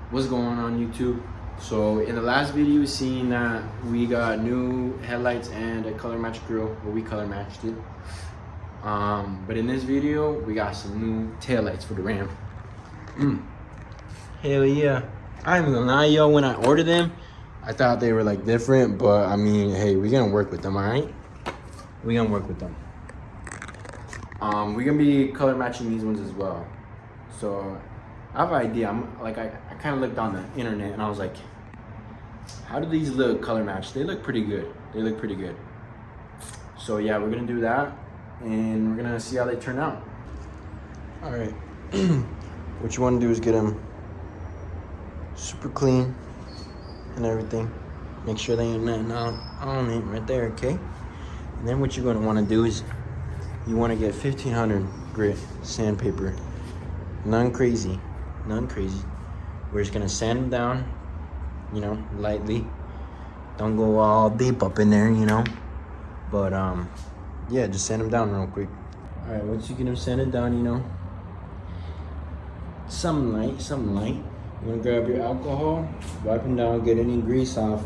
What's going on YouTube? So in the last video you seen that we got new headlights and a color match grill, or we color matched it. But in this video we got some new taillights for the Ram. Hell yeah. I ain't gonna lie, yo, when I ordered them I thought they were like different, but I mean, hey, we're gonna work with them, all right? We're gonna work with them. We're gonna be color matching these ones as well. So I have an idea. I kind of looked on the internet and I was like, how do these look color matched? They look pretty good. They look pretty good. So yeah, we're gonna do that and we're gonna see how they turn out. All right. What you want to do is get them super clean and everything. Make sure they ain't nothing on it right there, okay? And then what you're gonna want to do is you want to get 1500 grit sandpaper. None crazy. We're just gonna sand them down, you know, lightly. Don't go all deep up in there, you know. But yeah, just sand them down real quick. All right, once you get them sanded down, you know, something light. You wanna grab your alcohol, wipe them down, get any grease off.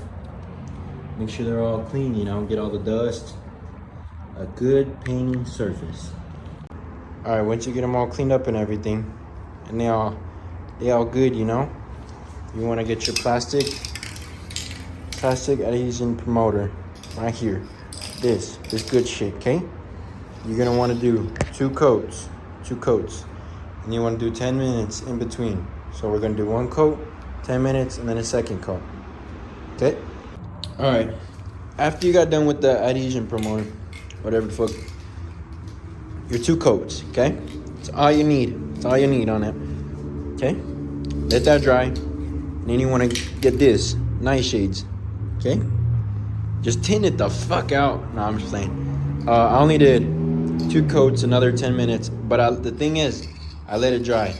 Make sure they're all clean, you know, get all the dust. A good painting surface. All right, once you get them all cleaned up and everything, and they all good, you know, you want to get your plastic adhesion promoter right here. This good shit, okay? You're gonna want to do two coats, and you want to do 10 minutes in between. So we're gonna do one coat, 10 minutes, and then a second coat. Okay. All right. After you got done with the adhesion promoter, whatever the fuck, your two coats, okay? That's all you need. That's all you need on it. Okay? Let that dry. And then you want to get this, night shades. Okay? Just tint it the fuck out. No, I'm just playing. I only did two coats, another 10 minutes. But the thing is, I let it dry.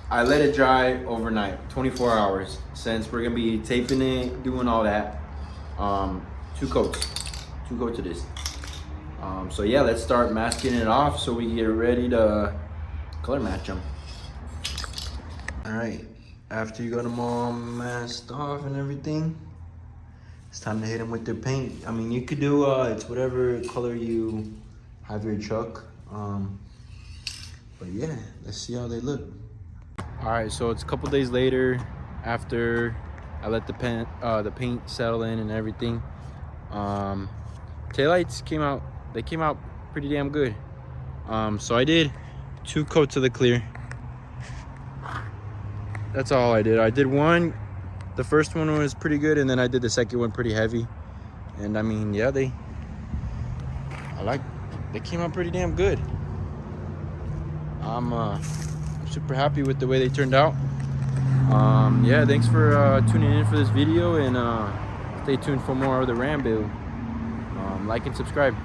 I let it dry overnight, 24 hours. Since we're going to be taping it, doing all that. Two coats of this. So yeah, let's start masking it off so we get ready to color match them. All right, after you got them all masked off and everything, it's time to hit them with their paint. I mean, you could do it's whatever color you have your truck. But yeah, let's see how they look. All right, so it's a couple days later after I let the paint settle in and everything. Taillights came out. They came out pretty damn good. So I did two coats of the clear. That's all I did. I did one. The first one was pretty good, and then I did the second one pretty heavy. And I mean, yeah, they came out pretty damn good. I'm super happy with the way they turned out. Yeah, thanks for tuning in for this video, and stay tuned for more of the Ram build. Like and subscribe.